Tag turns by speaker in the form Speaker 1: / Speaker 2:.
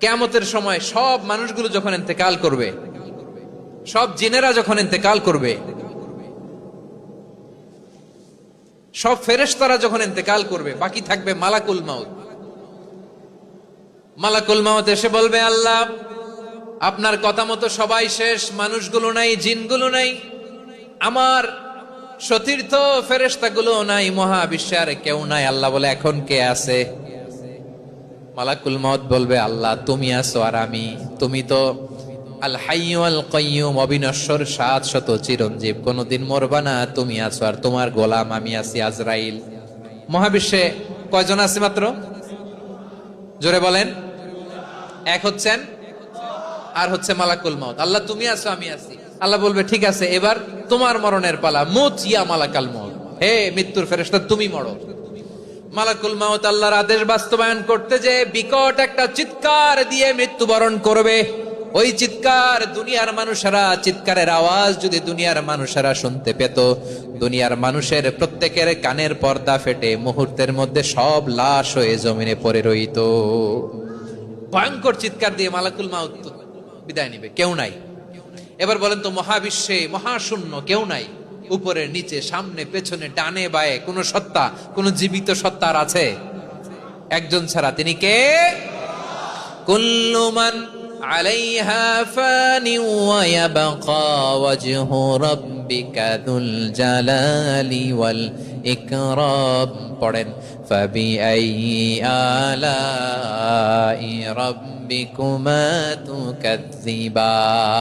Speaker 1: কিয়ামতের সময় সব মানুষগুলো যখন ইন্তেকাল করবে, সব জিনেরা যখন ইন্তেকাল করবে, সব ফেরেশতারা যখন ইন্তেকাল করবে, বাকি থাকবে মালাকুল মাউত। মালাকুল মাউত এসে বলবে, আল্লাহ আপনার কথা মতো সবাই শেষ, মানুষগুলো নাই, জিনগুলো নাই, আমার সতীর্থ ফেরেশতাগুলো নাই, মহাবিশ্বে আর কেউ নাই। আল্লাহ বলে, এখন কে আছে? মালাকুল মাউত বলবে, আল্লাহ তুমি আছো আর আমি। তুমি তো আল হাইয়্যু আল কাইয়্যুম, অবিনশ্বর, শাশ্বত, চিরঞ্জীব, কোনদিন মরবা না, তুমি আছো আর তোমার গোলাম আমি আছি আজরাইল। মহাবিশ্বে কয়জন আছে মাত্র? জোরে বলেন। এক হচ্ছেন আর হচ্ছে মালাকুল মাউত। আল্লাহ তুমি আছো আমি আছি। আল্লাহ বলবে, ঠিক আছে, এবার তোমার মরণের পালা, মুত ইয়া মালাকাল মাউত, হে মৃত্যুর ফেরেশতা তুমি মরো। মালাকুল মাউত আল্লাহর আদেশ বাস্তবায়ন করতে যে বিকট একটা চিৎকার দিয়ে মৃত্যুবরণ করবে। ওই চিৎকার দুনিয়ার মানুষেরা, চিৎকারের আওয়াজ যদি দুনিয়ার মানুষেরা শুনতে পেত, দুনিয়ার মানুষের প্রত্যেকের কানের পর্দা ফেটে মুহূর্তের মধ্যে সব লাশ হয়ে জমিনে পড়ে রইত। ভয়ঙ্কর চিৎকার দিয়ে মালাকুল মাউত বিদায় নিবে, কেউ নাই। এবার বলেন তো, মহাবিশ্বে মহাশূন্য, কেউ নাই, উপরে নিচে, সামনে পেছনে, ডানে বায়ে কোন সত্তা, কোন জীবিত সত্তার আছে? একজন ছাড়া, তিনি কে? কুল্লু মান আলাইহা ফানি ওয়া ইয়াবকা ওয়াজহু রাব্বিকা যুল জালালি ওয়াল ইকরাম। পড়েন, ফাবিআইয়ি আলাই রাব্বিকুমা তুকাযযিবান।